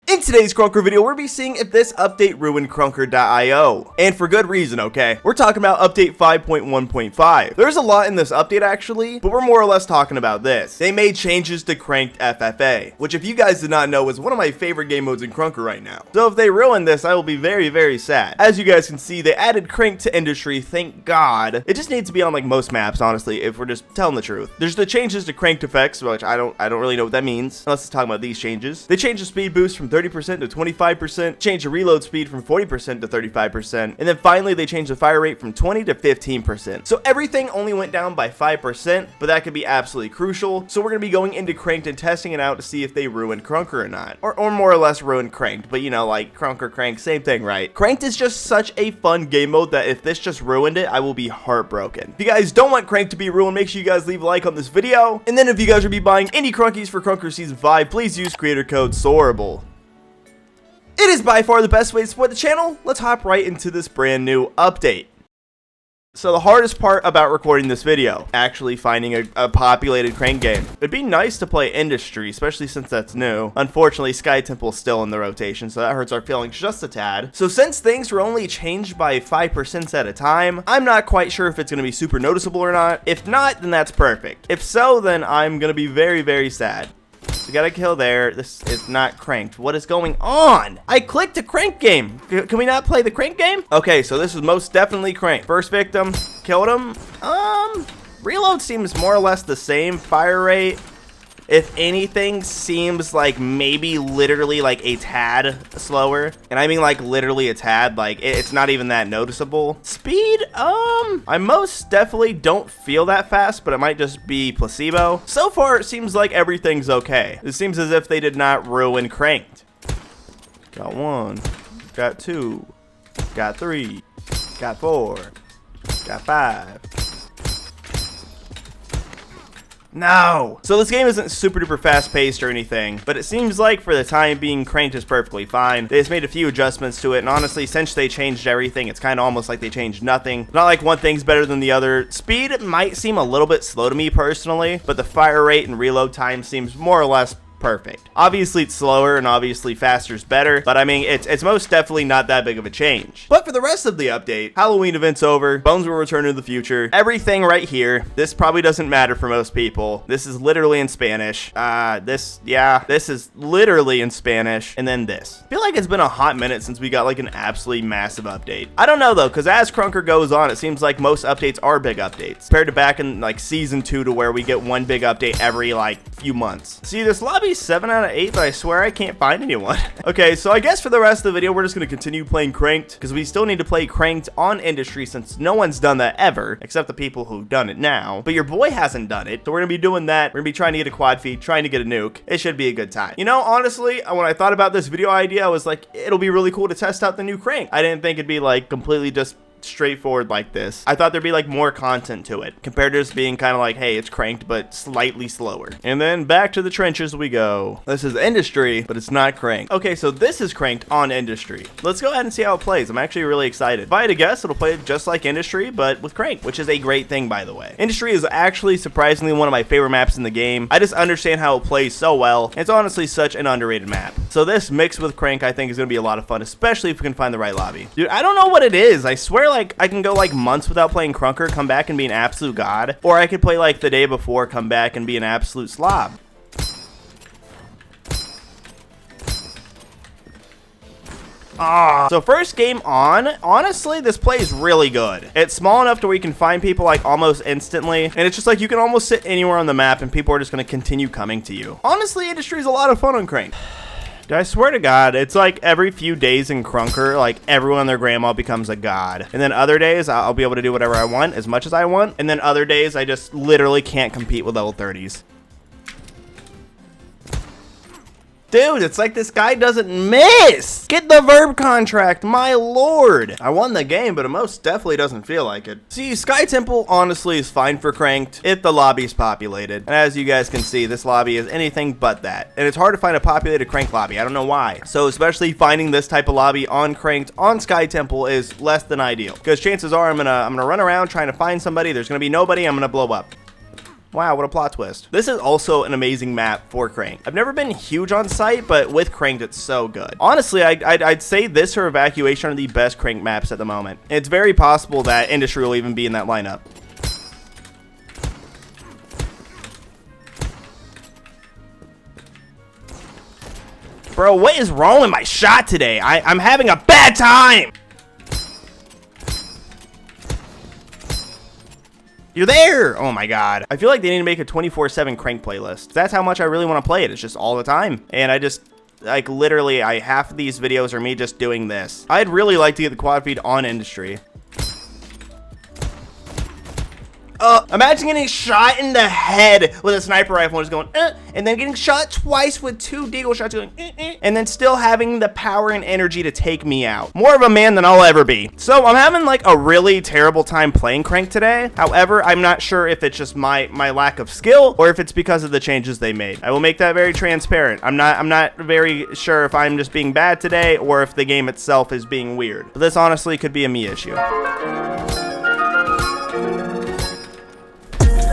In today's Krunker video, we're going to be seeing if this update ruined Krunker.io. And for good reason, okay? We're talking about update 5.1.5. There's a lot in this update actually, but we're more or less talking about this. They made changes to Kranked FFA, which if you guys did not know is one of my favorite game modes in Krunker right now. So if they ruin this, I will be very, very sad. As you guys can see, they added Kranked to industry, thank God. It just needs to be on like most maps, honestly, if we're just telling the truth. There's the changes to Kranked effects, which I don't really know what that means, unless it's talking about these changes. They changed the speed boost from 30% to 25%, changed the reload speed from 40% to 35%, and then finally they changed the fire rate from 20 to 15%. So everything only went down by 5%, but that could be absolutely crucial. So we're going to be going into Kranked and testing it out to see if they ruined Krunker or not. Or more or less ruined Kranked, but you know, like Krunker, Kranked, same thing, right? Kranked is just such a fun game mode that if this just ruined it, I will be heartbroken. If you guys don't want Kranked to be ruined, make sure you guys leave a like on this video. And then if you guys will be buying any Krunkies for Krunker Season 5, please use creator code SORABLE. It is by far the best way to support the channel. Let's hop right into this brand new update. So the hardest part about recording this video, actually finding a populated Kranked game. It'd be nice to play Industry, especially since that's new. Unfortunately, Sky Temple's still in the rotation, so that hurts our feelings just a tad. So since things were only changed by 5% at a time, I'm not quite sure if it's going to be super noticeable or not. If not, then that's perfect. If so, then I'm going to be very, very sad. We got a kill there. This is not Kranked. What is going on? I clicked a Kranked game. Can we not play the Kranked game? Okay, so this is most definitely Kranked. First victim, killed him. Reload seems more or less the same. Fire rate, if anything, seems like maybe literally like a tad slower. And I mean like literally a tad, like it's not even that noticeable. Speed, I most definitely don't feel that fast, but it might just be placebo. So far, it seems like everything's okay. It seems as if they did not ruin Kranked. Got one, got two, got three, got four, got five. No! So this game isn't super duper fast paced or anything, but it seems like for the time being, Kranked is perfectly fine. They just made a few adjustments to it, and honestly, since they changed everything, it's kind of almost like they changed nothing. It's not like one thing's better than the other. Speed might seem a little bit slow to me personally, but the fire rate and reload time seems more or less perfect. Obviously it's slower and obviously faster is better, but I mean it's most definitely not that big of a change. But for the rest of the update, Halloween event's over, Bones will return to the future, everything right here. This probably doesn't matter for most people. This is literally in Spanish. This is literally in Spanish. And then this. I feel like it's been a hot minute since we got like an absolutely massive update. I don't know though, because as Krunker goes on, it seems like most updates are big updates compared to back in like season 2 to where we get one big update every like few months. See, this lobby 7 out of 8, but I swear I can't find anyone. Okay, so I guess for the rest of the video, we're just going to continue playing Kranked, because we still need to play Kranked on Industry, since no one's done that ever, except the people who've done it now. But your boy hasn't done it, so we're going to be doing that. We're going to be trying to get a quad feed, trying to get a nuke. It should be a good time. You know, honestly, when I thought about this video idea, I was like, it'll be really cool to test out the new Kranked. I didn't think it'd be like completely just straightforward like this. I thought there'd be like more content to it compared to just being kind of like, hey, it's Kranked but slightly slower. And then back to the trenches we go. This is Industry, but it's not Kranked. Okay, so this is Kranked on Industry. Let's go ahead and see how it plays. I'm actually really excited. If I had to guess, it'll play just like Industry but with Kranked, which is a great thing, by the way. Industry is actually surprisingly one of my favorite maps in the game. I just understand how it plays so well. It's honestly such an underrated map. So this mixed with Kranked I think is gonna be a lot of fun, especially if we can find the right lobby. Dude, I don't know what it is. I swear like I can go like months without playing Krunker, come back and be an absolute god, or I could play like the day before, come back and be an absolute slob. So first game on, honestly, this plays really good. It's small enough to where you can find people like almost instantly, and it's just like you can almost sit anywhere on the map and people are just going to continue coming to you. Honestly, Industry is a lot of fun on Kranked. I swear to God, it's like every few days in Krunker, like everyone and their grandma becomes a god. And then other days, I'll be able to do whatever I want, as much as I want. And then other days, I just literally can't compete with level 30s. Dude, it's like this guy doesn't miss. Get the verb contract, my lord. I won the game, but it most definitely doesn't feel like it. See, Sky Temple honestly is fine for Kranked if the lobby's populated. And as you guys can see, this lobby is anything but that. And it's hard to find a populated Kranked lobby. I don't know why. So especially finding this type of lobby on Kranked on Sky Temple is less than ideal. Because chances are I'm gonna run around trying to find somebody. There's gonna be nobody. I'm gonna blow up. Wow, what a plot twist. This is also an amazing map for Kranked. I've never been huge on site, but with Kranked, it's so good. Honestly, I'd say this or Evacuation are the best Kranked maps at the moment. It's very possible that Industry will even be in that lineup. Bro, what is wrong with my shot today? I'm having a bad time! You're there! Oh my god. I feel like they need to make a 24/7 Kranked playlist. That's how much I really want to play it. It's just all the time. And I just, like, literally, half of these videos are me just doing this. I'd really like to get the quad feed on Industry. Imagine getting shot in the head with a sniper rifle and just going, and then getting shot twice with 2 deagle shots going, and then still having the power and energy to take me out. More of a man than I'll ever be. So I'm having like a really terrible time playing Kranked today. However, I'm not sure if it's just my lack of skill or if it's because of the changes they made. I will make that very transparent. I'm not very sure if I'm just being bad today or if the game itself is being weird. But this honestly could be a me issue.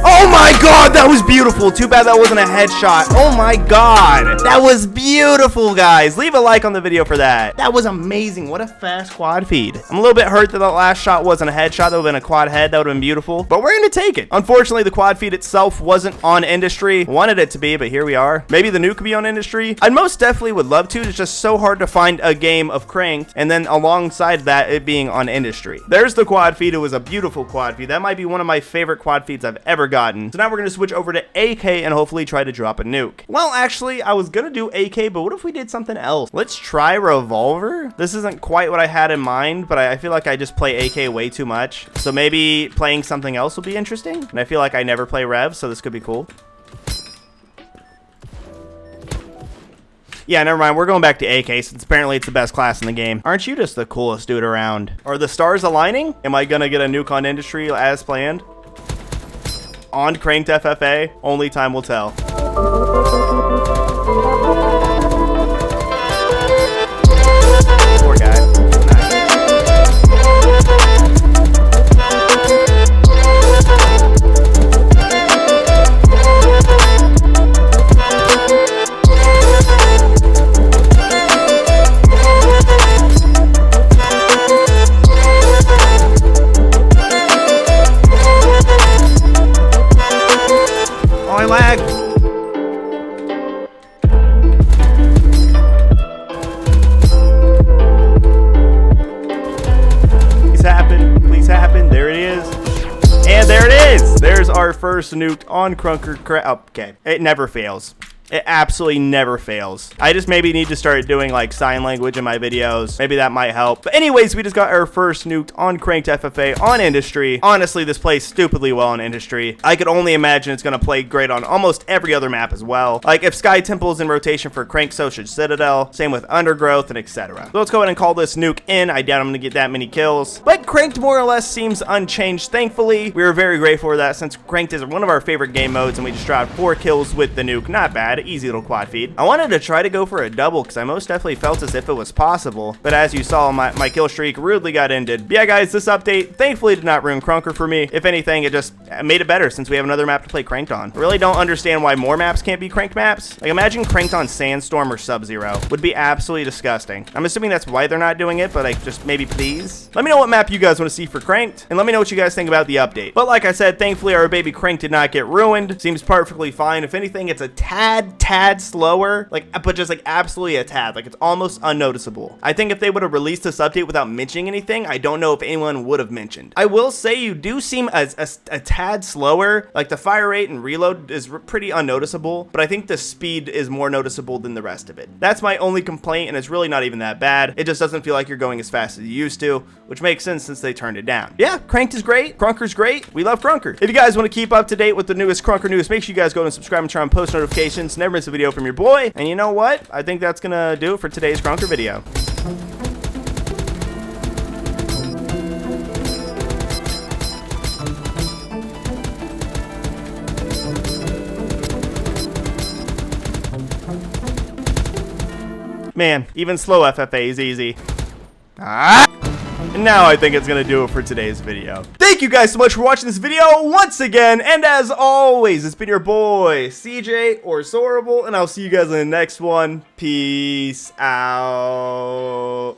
Oh my god, that was beautiful. Too bad that wasn't a headshot. Oh my god. That was beautiful, guys. Leave a like on the video for that. That was amazing. What a fast quad feed. I'm a little bit hurt that the last shot wasn't a headshot. That would have been a quad head. That would have been beautiful. But we're going to take it. Unfortunately, the quad feed itself wasn't on Industry. Wanted it to be, but here we are. Maybe the nuke could be on Industry. I most definitely would love to. It's just so hard to find a game of Kranked and then alongside that, it being on Industry. There's the quad feed. It was a beautiful quad feed. That might be one of my favorite quad feeds I've ever gotten. So now we're going to switch over to AK and hopefully try to drop a nuke. Well, actually, I was going to do AK, but what if we did something else? Let's try Revolver. This isn't quite what I had in mind, but I feel like I just play AK way too much. So maybe playing something else will be interesting. And I feel like I never play Rev, so this could be cool. Yeah, never mind. We're going back to AK since apparently it's the best class in the game. Aren't you just the coolest dude around? Are the stars aligning? Am I going to get a nuke on Industry as planned? On Kranked FFA, only time will tell. Poor guy. There's our first nuke on Krunker. Okay, it never fails. It absolutely never fails. I just maybe need to start doing like sign language in my videos. Maybe that might help. But anyways, we just got our first nuked on Kranked FFA on Industry. Honestly, this plays stupidly well on Industry. I could only imagine it's going to play great on almost every other map as well. Like if Sky Temple is in rotation for Kranked, so should Citadel. Same with Undergrowth and etc. So let's go ahead and call this nuke in. I doubt I'm going to get that many kills. But Kranked more or less seems unchanged, thankfully. We were very grateful for that since Kranked is one of our favorite game modes and we just dropped 4 kills with the nuke. Not bad. Easy little quad feed. I wanted to try to go for a double because I most definitely felt as if it was possible, but as you saw, my kill streak rudely got ended. But yeah, guys, this update thankfully did not ruin Krunker for me. If anything, it just made it better since we have another map to play Kranked on. I really don't understand why more maps can't be Kranked maps. Like imagine Kranked on Sandstorm or Sub-Zero. Would be absolutely disgusting. I'm assuming that's why they're not doing it, but like just maybe please. Let me know what map you guys want to see for Kranked, and let me know what you guys think about the update. But like I said, thankfully our baby Kranked did not get ruined. Seems perfectly fine. If anything, it's a tad slower, like, but just like absolutely a tad, like it's almost unnoticeable. I think if they would have released this update without mentioning anything, I don't know if anyone would have mentioned. I will say you do seem as a tad slower, like the fire rate and reload is pretty unnoticeable, but I think the speed is more noticeable than the rest of it. That's my only complaint, and it's really not even that bad. It just doesn't feel like you're going as fast as you used to, which makes sense since they turned it down. Yeah, Kranked is great. Krunker's great. We love Krunker. If you guys want to keep up to date with the newest Krunker news, make sure you guys go and subscribe and turn on post notifications. Never miss a video from your boy. And you know what? I think that's gonna do it for today's Krunker video. Man, even slow FFA is easy. Ah! And now I think it's gonna do it for today's video. Thank you guys so much for watching this video once again, and as always, it's been your boy, CJ or Sorable, and I'll see you guys in the next one. Peace out.